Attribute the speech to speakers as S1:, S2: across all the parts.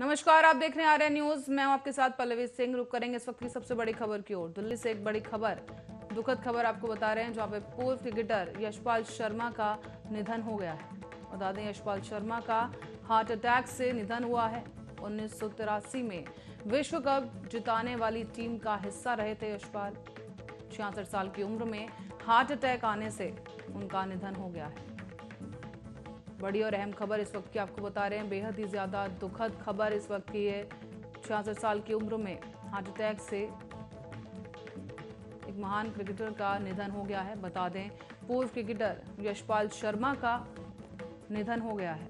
S1: नमस्कार, आप देख रहे हैं आर्या न्यूज। मैं हूं आपके साथ पल्लवी सिंह। रुक करेंगे इस वक्त की सबसे बड़ी खबर की ओर। दिल्ली से एक बड़ी खबर, दुखद खबर आपको बता रहे हैं, जहां पे पूर्व क्रिकेटर यशपाल शर्मा का निधन हो गया है। बता दें, यशपाल शर्मा का हार्ट अटैक से निधन हुआ है। 1983 में विश्व कप जिताने वाली टीम का हिस्सा रहे थे यशपाल। 66 साल की उम्र में हार्ट अटैक आने से उनका निधन हो गया है। बड़ी और अहम खबर इस वक्त की आपको बता रहे हैं, बेहद ही ज्यादा दुखद खबर इस वक्त की है। 66 साल की उम्र में हार्ट अटैक से एक महान क्रिकेटर का निधन हो गया है। बता दें, पूर्व क्रिकेटर यशपाल शर्मा का निधन हो गया है।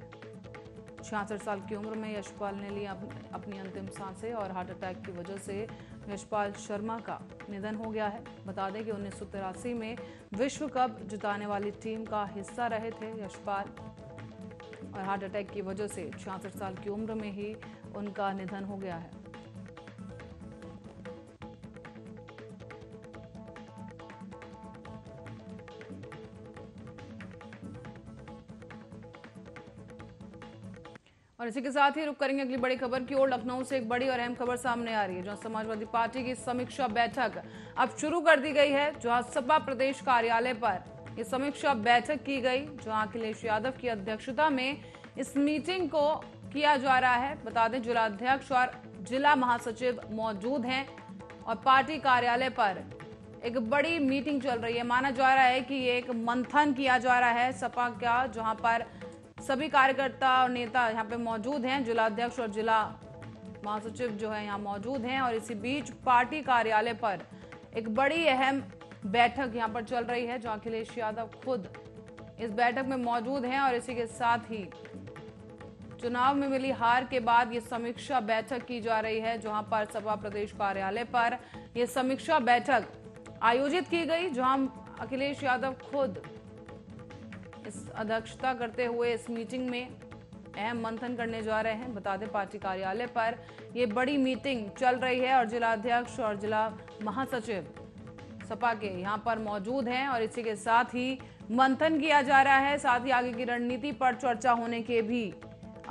S1: 66 साल की उम्र में यशपाल ने ली अपनी अंतिम सांसें और हार्ट अटैक की वजह से यशपाल शर्मा का निधन हो गया है। बता दें कि 1983 में विश्व कप जिताने वाली टीम का हिस्सा रहे थे यशपाल, और हार्ट अटैक की वजह से 66 साल की उम्र में ही उनका निधन हो गया है। और इसी के साथ ही रुक करेंगे अगली बड़ी खबर की ओर। लखनऊ से एक बड़ी और अहम खबर सामने आ रही है, जहां समाजवादी पार्टी की समीक्षा बैठक अब शुरू कर दी गई है। जहां सपा प्रदेश कार्यालय पर ये समीक्षा बैठक की गई, जहां अखिलेश यादव की अध्यक्षता में इस मीटिंग को किया जा रहा है। बता दें, जिलाध्यक्ष और जिला महासचिव मौजूद हैं और पार्टी कार्यालय पर एक बड़ी मीटिंग चल रही है। माना जा रहा है कि ये एक मंथन किया जा रहा है सपा का, जहां पर सभी कार्यकर्ता और नेता यहाँ पे मौजूद हैं। जिलाध्यक्ष और जिला महासचिव जो है यहाँ मौजूद हैं, और इसी बीच पार्टी कार्यालय पर एक बड़ी अहम बैठक यहाँ पर चल रही है, जहां अखिलेश यादव खुद इस बैठक में मौजूद हैं। और इसी के साथ ही चुनाव में मिली हार के बाद ये समीक्षा बैठक की जा रही है, जहां पर सपा प्रदेश कार्यालय पर यह समीक्षा बैठक आयोजित की गई, जहां अखिलेश यादव खुद इस अध्यक्षता करते हुए इस मीटिंग में अहम मंथन करने जा रहे हैं। बता दें, पार्टी कार्यालय पर यह बड़ी मीटिंग चल रही है और जिलाध्यक्ष और जिला महासचिव सपा के यहां पर मौजूद हैं, और इसी के साथ ही मंथन किया जा रहा है। साथ ही आगे की रणनीति पर चर्चा होने के भी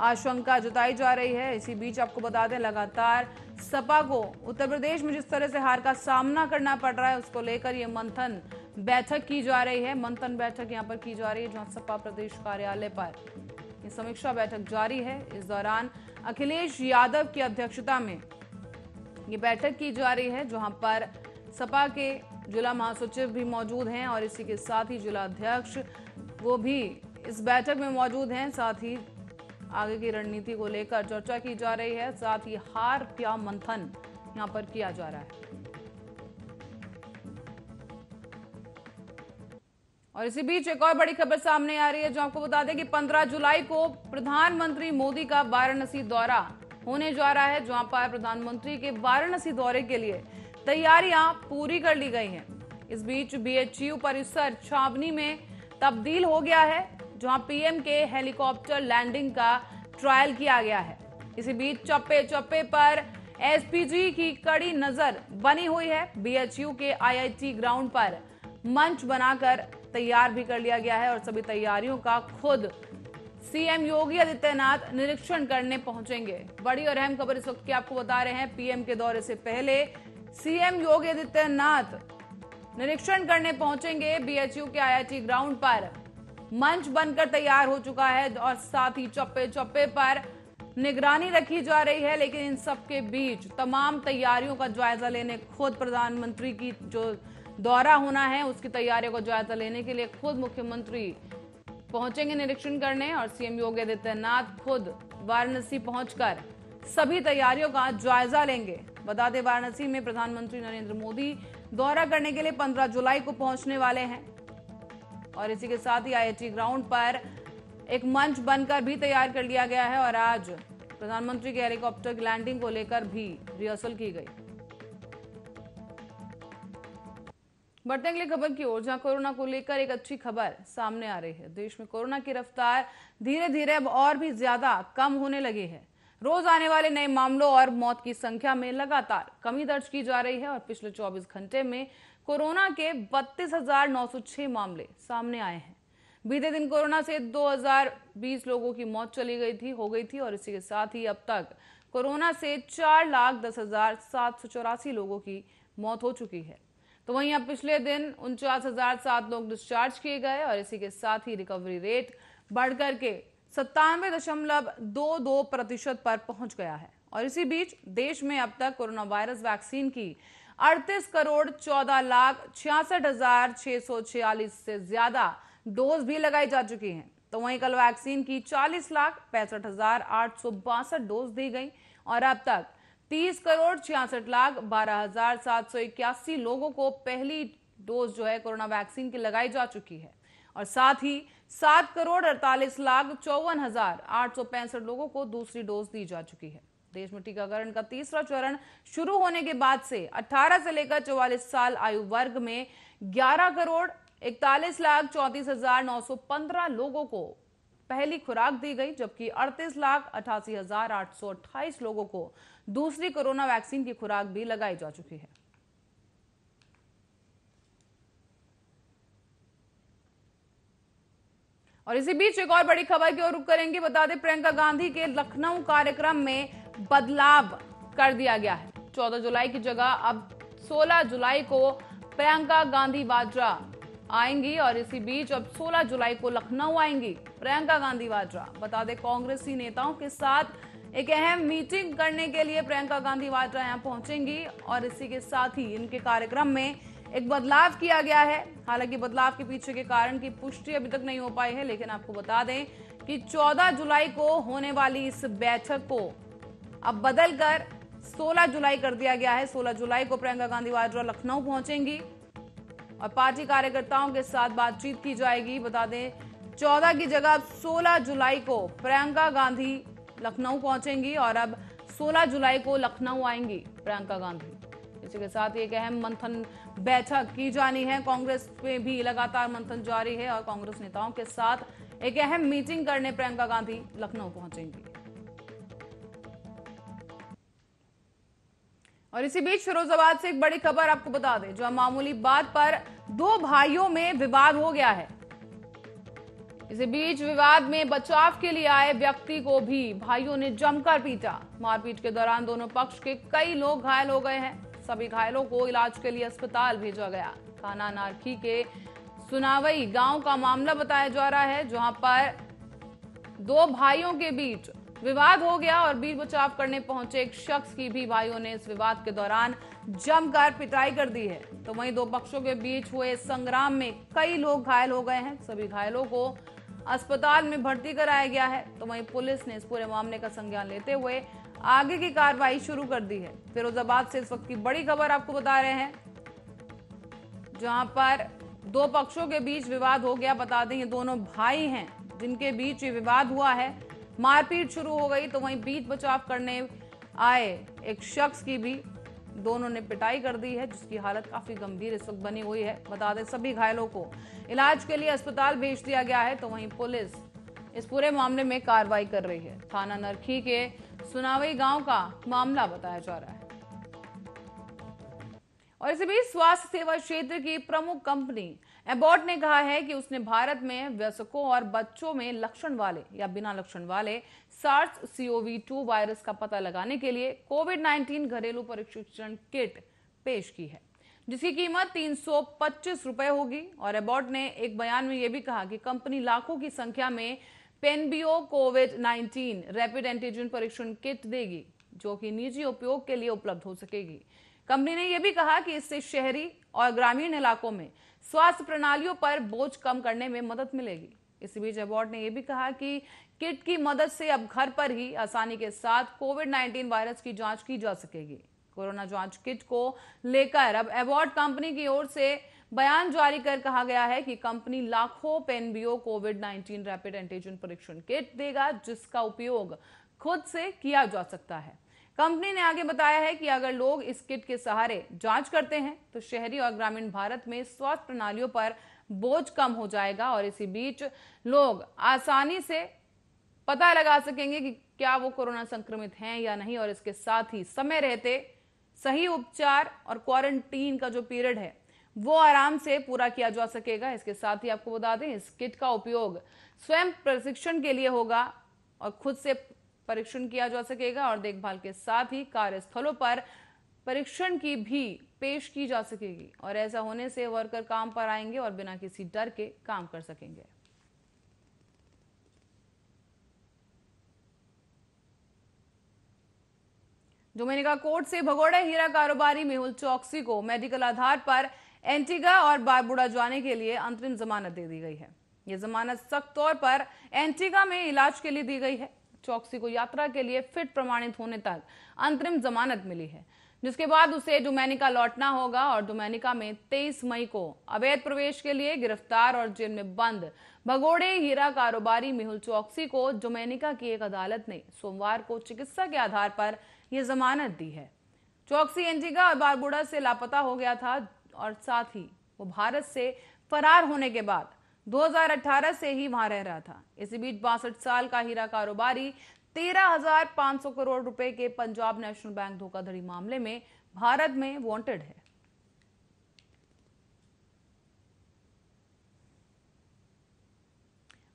S1: आशंका जताई जा रही है। इसी बीच आपको बता दें, लगातार सपा को उत्तर प्रदेश में जिस तरह से हार का सामना करना पड़ रहा है, उसको लेकर ये मंथन बैठक की जा रही है। मंथन बैठक यहाँ पर की जा रही है, जहां सपा प्रदेश कार्यालय पर ये समीक्षा बैठक जारी है। इस दौरान अखिलेश यादव की अध्यक्षता में ये बैठक की जा रही है, जहां पर सपा के जिला महासचिव भी मौजूद हैं, और इसी के साथ ही जिला अध्यक्ष वो भी इस बैठक में मौजूद हैं। साथ ही आगे की रणनीति को लेकर चर्चा की जा रही है। साथ ही हार का मंथन यहां पर किया जा रहा है। और इसी बीच एक और बड़ी खबर सामने आ रही है, जो आपको बता दें कि 15 जुलाई को प्रधानमंत्री मोदी का वाराणसी दौरा होने जा रहा है, जहां पर प्रधानमंत्री के वाराणसी दौरे के लिए तैयारियां पूरी कर ली गई हैं। इस बीच बीएचयू परिसर छावनी में तब्दील हो गया है, जहां पीएम के हेलीकॉप्टर लैंडिंग का ट्रायल किया गया है। इसी बीच चप्पे चप्पे पर एसपीजी की कड़ी नजर बनी हुई है। बीएचयू के आईआईटी ग्राउंड पर मंच बनाकर तैयार भी कर लिया गया है, और सभी तैयारियों का खुद सीएम योगी आदित्यनाथ निरीक्षण करने पहुंचेंगे। बड़ी और अहम खबर इस वक्त की आपको बता रहे हैं, पीएम के दौरे से पहले सीएम योगी आदित्यनाथ निरीक्षण करने पहुंचेंगे। बीएचयू के आईआईटी ग्राउंड पर मंच बनकर तैयार हो चुका है, और साथ ही चप्पे चप्पे पर निगरानी रखी जा रही है। लेकिन इन सब के बीच तमाम तैयारियों का जायजा लेने खुद प्रधानमंत्री की जो दौरा होना है, उसकी तैयारियों का जायजा लेने के लिए खुद मुख्यमंत्री पहुंचेंगे निरीक्षण करने, और सीएम योगी आदित्यनाथ खुद वाराणसी पहुंचकर सभी तैयारियों का जायजा लेंगे। बता दें, वाराणसी में प्रधानमंत्री नरेंद्र मोदी दौरा करने के लिए 15 जुलाई को पहुंचने वाले हैं, और इसी के साथ ही आईआईटी ग्राउंड पर एक मंच बनकर भी तैयार कर लिया गया है, और आज प्रधानमंत्री के हेलीकॉप्टर की लैंडिंग को लेकर भी रिहर्सल की गई। बढ़ते अगली खबर की ओर, जहां कोरोना को लेकर एक अच्छी खबर सामने आ रही है। देश में कोरोना की रफ्तार धीरे धीरे अब और भी ज्यादा कम होने लगी है। रोज आने वाले नए मामलों और मौत की संख्या में लगातार कमी दर्ज की जा रही है, और पिछले 24 घंटे में कोरोना के 32,906 मामले सामने आए हैं। बीते दिन कोरोना से 2020 लोगों की मौत हो गई थी और इसी के साथ ही अब तक कोरोना से 4,10,784 लोगों की मौत हो चुकी है। तो वहीं अब पिछले दिन 49,007 लोग डिस्चार्ज किए गए और इसी के साथ ही रिकवरी रेट बढ़कर के 97.22% पर पहुंच गया है। और इसी बीच देश में अब तक कोरोना वायरस वैक्सीन की 38,14,66,646 से ज्यादा डोज भी लगाई जा चुकी हैं। तो वहीं कल वैक्सीन की 40,65,862 डोज दी गई और अब तक 30,66,12,781 लोगों को पहली डोज कोरोना वैक्सीन की लगाई जा चुकी है और साथ ही 7,48,54,865 लोगों को दूसरी डोज दी जा चुकी है। देश में टीकाकरण का तीसरा चरण शुरू होने के बाद से 18 से लेकर 44 साल आयु वर्ग में 11,41,34,915 लोगों को पहली खुराक दी गई, जबकि 38,88,828 लोगों को दूसरी कोरोना वैक्सीन की खुराक भी लगाई जा चुकी है। और इसी बीच एक और बड़ी खबर की ओर रुख करेंगे। बता दें, प्रियंका गांधी के लखनऊ कार्यक्रम में बदलाव कर दिया गया है। 14 जुलाई की जगह अब 16 जुलाई को प्रियंका गांधी वाड्रा आएंगी और इसी बीच अब 16 जुलाई को लखनऊ आएंगी प्रियंका गांधी वाड्रा। बता दें, कांग्रेसी नेताओं के साथ एक अहम मीटिंग करने के लिए प्रियंका गांधी वाड्रा यहां पहुंचेंगी और इसी के साथ ही इनके कार्यक्रम में एक बदलाव किया गया है। हालांकि बदलाव के पीछे के कारण की पुष्टि अभी तक नहीं हो पाई है, लेकिन आपको बता दें कि 14 जुलाई को होने वाली इस बैठक को अब बदलकर 16 जुलाई कर दिया गया है। 16 जुलाई को प्रियंका गांधी वाड्रा लखनऊ पहुंचेंगी और पार्टी कार्यकर्ताओं के साथ बातचीत की जाएगी। बता दें, 14 की जगह अब 16 जुलाई को प्रियंका गांधी लखनऊ पहुंचेंगी और अब 16 जुलाई को लखनऊ आएंगी प्रियंका गांधी। इसी के साथ एक अहम मंथन बैठक की जानी है। कांग्रेस में भी लगातार मंथन जारी है और कांग्रेस नेताओं के साथ एक अहम मीटिंग करने प्रियंका गांधी लखनऊ पहुंचेंगी। और इसी बीच फिरोजाबाद से एक बड़ी खबर आपको बता दें, जो मामूली बात पर दो भाइयों में विवाद हो गया है। इसी बीच विवाद में बचाव के लिए आए व्यक्ति को भी भाइयों ने जमकर पीटा। मारपीट के दौरान दोनों पक्ष के कई लोग घायल हो गए हैं। सभी घायलों को इलाज के लिए अस्पताल भेजा गया। थाना नारखी के सुनावई गांव का मामला बताया जा रहा है, जहां पर दो भाइयों के बीच विवाद हो गया और बीच बचाव करने पहुंचे एक शख्स की भी भाइयों ने इस विवाद के दौरान जमकर पिटाई कर दी है। तो वहीं दो पक्षों के बीच हुए संग्राम में कई लोग घायल हो गए हैं। सभी घायलों को अस्पताल में भर्ती कराया गया है। तो वहीं पुलिस ने इस पूरे मामले का संज्ञान लेते हुए आगे की कार्रवाई शुरू कर दी है। फिरोजाबाद से इस वक्त की बड़ी खबर आपको बता रहे हैं, जहां पर दो पक्षों के बीच विवाद हो गया। बता दें, ये दोनों भाई हैं जिनके बीच ये विवाद हुआ है। मारपीट शुरू हो गई तो वहीं बीच बचाव करने आए एक शख्स की भी दोनों ने पिटाई कर दी है, जिसकी हालत काफी गंभीर इस वक्त बनी हुई है। बता दें, सभी घायलों को इलाज के लिए अस्पताल भेज दिया गया है। तो वहीं पुलिस इस पूरे मामले में कार्रवाई कर रही है। थाना नरखी के सुनावई गांव का मामला बताया जा रहा है। और इसी बीच स्वास्थ्य सेवा क्षेत्र की प्रमुख कंपनी एबॉट ने कहा है कि उसने भारत में वयस्कों और बच्चों में लक्षण वाले या बिना लक्षण वाले SARS-CoV-2 वायरस का पता लगाने के लिए कोविड-19 घरेलू परीक्षण किट पेश की है, जिसकी कीमत 325 रुपए होगी। और एबॉट ने एक बयान में यह भी कहा कि कंपनी लाखों की संख्या में पेनबियो कोविड-19 रैपिड एंटीजन परीक्षण किट देगी, जो कि निजी उपयोग के लिए उपलब्ध हो सकेगी। कंपनी ने यह भी कहा कि इससे शहरी और ग्रामीण इलाकों में स्वास्थ्य प्रणालियों पर बोझ कम करने में मदद मिलेगी। इसी बीच एबॉट ने यह भी कहा कि किट की मदद से अब घर पर ही आसानी के साथ कोविड-19 वायरस की जांच की जा सकेगी। कोरोना जांच किट को लेकर अब एबॉट कंपनी की ओर से बयान जारी कर कहा गया है कि कंपनी लाखों पेनबियो कोविड-19 रैपिड एंटीजन परीक्षण किट देगा, जिसका उपयोग खुद से किया जा सकता है। कंपनी ने आगे बताया है कि अगर लोग इस किट के सहारे जांच करते हैं तो शहरी और ग्रामीण भारत में स्वास्थ्य प्रणालियों पर बोझ कम हो जाएगा और इसी बीच लोग आसानी से पता लगा सकेंगे कि क्या वो कोरोना संक्रमित हैं या नहीं। और इसके साथ ही समय रहते सही उपचार और क्वारंटीन का जो पीरियड है वो आराम से पूरा किया जा सकेगा। इसके साथ ही आपको बता दें, इस किट का उपयोग स्वयं प्रशिक्षण के लिए होगा और खुद से परीक्षण किया जा सकेगा और देखभाल के साथ ही कार्यस्थलों पर परीक्षण की भी पेश की जा सकेगी और ऐसा होने से वर्कर काम पर आएंगे और बिना किसी डर के काम कर सकेंगे। डोमिनिका कोर्ट से भगोड़े हीरा कारोबारी मेहुल चौकसी को मेडिकल आधार पर एंटीगा और बारबुडा जाने के लिए अंतरिम जमानत दे दी गई है। यह जमानत सख्त तौर पर एंटीगा में इलाज के लिए दी गई है। चौकसी को यात्रा के लिए फिट प्रमाणित होने तक अंतरिम जमानत मिली है, जिसके बाद उसे डोमिनिका लौटना होगा और डोमिनिका में 23 मई को अवैध प्रवेश के लिए गिरफ्तार और जेल में बंद भगोड़े हीरा कारोबारी मेहुल चौकसी को डोमिनिका की एक अदालत ने सोमवार को चिकित्सा के आधार पर यह जमानत दी है। चौकसी एंटीगा और बारबुडा से लापता हो गया था और साथ ही वो भारत से फरार होने के बाद 2018 से ही वहां रह रहा था। इसी बीच 62 साल का हीरा कारोबारी 13,500 करोड़ रुपए के पंजाब नेशनल बैंक धोखाधड़ी मामले में भारत में वांटेड है।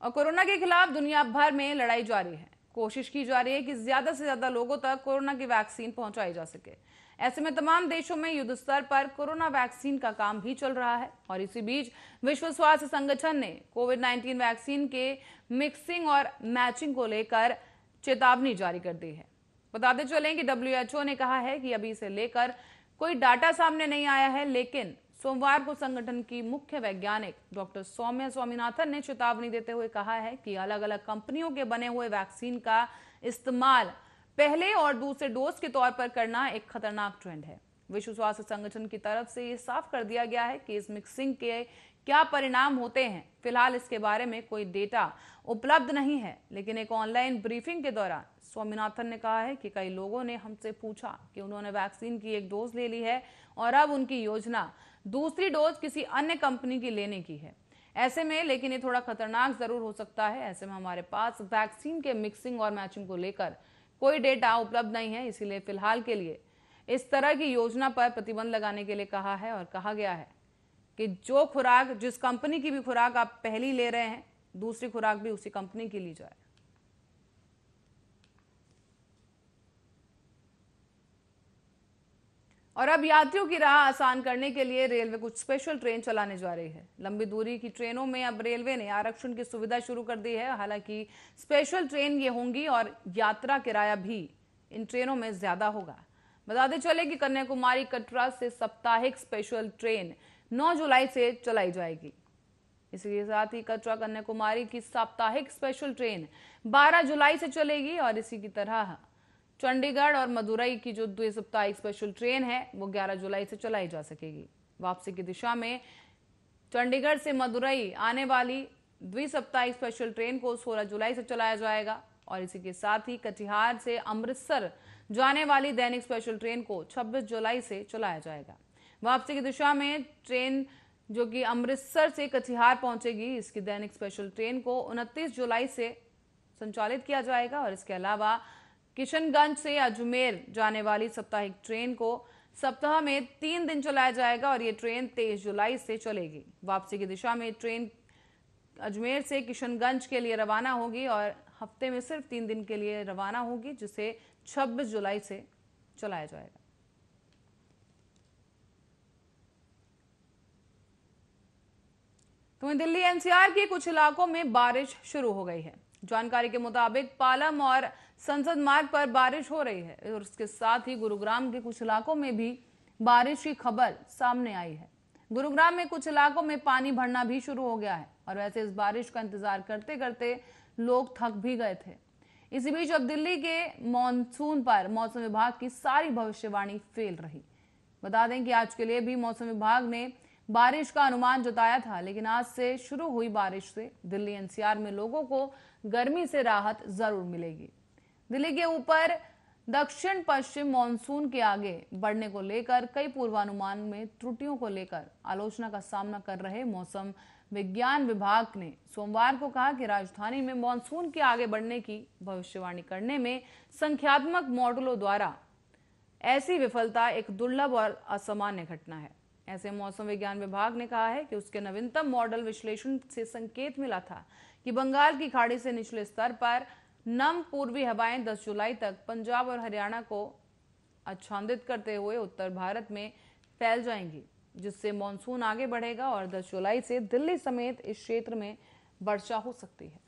S1: और कोरोना के खिलाफ दुनिया भर में लड़ाई जारी है। कोशिश की जा रही है कि ज्यादा से ज्यादा लोगों तक कोरोना की वैक्सीन पहुंचाई जा सके। ऐसे में तमाम देशों में युद्ध स्तर पर कोरोना वैक्सीन का काम भी चल रहा है और इसी बीच विश्व स्वास्थ्य संगठन ने कोविड-19 वैक्सीन के मिक्सिंग और मैचिंग को लेकर चेतावनी जारी कर दी है। बताते चलें कि WHO ने कहा है कि अभी इसे लेकर कोई डाटा सामने नहीं आया है, लेकिन सोमवार को संगठन की मुख्य वैज्ञानिक डॉक्टर सौम्या स्वामीनाथन ने चेतावनी देते हुए कहा है कि अलग अलग कंपनियों के बने हुए वैक्सीन का इस्तेमाल पहले और दूसरे डोज के तौर पर करना एक खतरनाक ट्रेंड है। विश्व स्वास्थ्य संगठन की तरफ से ये साफ कर दिया गया है कि इस मिक्सिंग के क्या परिणाम होते हैं। फिलहाल इसके बारे में कोई डेटा उपलब्ध नहीं है, लेकिन एक ऑनलाइन ब्रीफिंग के दौरान स्वामीनाथन ने कहा है कि कई लोगों ने हमसे पूछा कि उन्होंने वैक्सीन की एक डोज ले ली है और अब उनकी योजना दूसरी डोज किसी अन्य कंपनी की लेने की है। ऐसे में लेकिन ये थोड़ा खतरनाक जरूर हो सकता है। ऐसे में हमारे पास वैक्सीन के मिक्सिंग और मैचिंग को लेकर कोई डेटा उपलब्ध नहीं है, इसीलिए फिलहाल के लिए इस तरह की योजना पर प्रतिबंध लगाने के लिए कहा है और कहा गया है कि जो खुराक, जिस कंपनी की भी खुराक आप पहली ले रहे हैं, दूसरी खुराक भी उसी कंपनी की ली जाए। और अब यात्रियों की राह आसान करने के लिए रेलवे कुछ स्पेशल ट्रेन चलाने जा रही है। लंबी दूरी की ट्रेनों में अब रेलवे ने आरक्षण की सुविधा शुरू कर दी है। हालांकि स्पेशल ट्रेन ये होंगी और यात्रा किराया भी इन ट्रेनों में ज्यादा होगा। बताते चले कि कन्याकुमारी कटरा से साप्ताहिक स्पेशल ट्रेन 9 जुलाई से चलाई जाएगी। इसके साथ ही कटरा कन्याकुमारी की साप्ताहिक स्पेशल ट्रेन 12 जुलाई से चलेगी और इसी की तरह चंडीगढ़ और मदुरई की जो द्विसाप्ताहिक स्पेशल ट्रेन है वो 11 जुलाई से चलाई जा सकेगी। वापसी की दिशा में चंडीगढ़ से मदुरई आने वाली द्विसाप्ताहिक स्पेशल ट्रेन को 16 जुलाई से चलाया जाएगा और इसी के साथ ही कटिहार से अमृतसर जाने वाली दैनिक स्पेशल ट्रेन को 26 जुलाई से चलाया जाएगा। वापसी की दिशा में ट्रेन जो कि अमृतसर से कटिहार पहुंचेगी, इसकी दैनिक स्पेशल ट्रेन को 29 जुलाई से संचालित किया जाएगा और इसके अलावा किशनगंज से अजमेर जाने वाली साप्ताहिक ट्रेन को सप्ताह में 3 दिन चलाया जाएगा और ये ट्रेन 23 जुलाई से चलेगी। वापसी की दिशा में ट्रेन अजमेर से किशनगंज के लिए रवाना होगी और हफ्ते में सिर्फ 3 दिन के लिए रवाना होगी, जिसे 26 जुलाई से चलाया जाएगा। तो दिल्ली एनसीआर के कुछ इलाकों में बारिश शुरू हो गई है। जानकारी के मुताबिक पालम और संसद मार्ग पर बारिश हो रही है और इसके साथ ही गुरुग्राम के कुछ इलाकों में भी बारिश की खबर सामने आई है। गुरुग्राम में कुछ इलाकों में पानी भरना भी शुरू हो गया है और वैसे इस बारिश का इंतजार करते करते लोग थक भी गए थे। इसी बीच अब दिल्ली के मॉनसून पर मौसम विभाग की सारी भविष्यवाणी फेल रही। बता दें कि आज के लिए भी मौसम विभाग ने बारिश का अनुमान जताया था, लेकिन आज से शुरू हुई बारिश से दिल्ली एनसीआर में लोगों को गर्मी से राहत जरूर मिलेगी। दिल्ली के ऊपर दक्षिण पश्चिम मॉनसून के आगे बढ़ने को लेकर कई पूर्वानुमान में त्रुटियों को लेकर आलोचना का सामना कर रहे मौसम विज्ञान विभाग ने सोमवार को कहा कि राजधानी में मॉनसून के आगे बढ़ने की भविष्यवाणी करने में संख्यात्मक मॉडलों द्वारा ऐसी विफलता एक दुर्लभ और असामान्य घटना है। ऐसे मौसम विज्ञान विभाग ने कहा है कि उसके नवीनतम मॉडल विश्लेषण से संकेत मिला था कि बंगाल की खाड़ी से निचले स्तर पर नम पूर्वी हवाएं 10 जुलाई तक पंजाब और हरियाणा को आच्छादित करते हुए उत्तर भारत में फैल जाएंगी, जिससे मॉनसून आगे बढ़ेगा और 10 जुलाई से दिल्ली समेत इस क्षेत्र में वर्षा हो सकती है।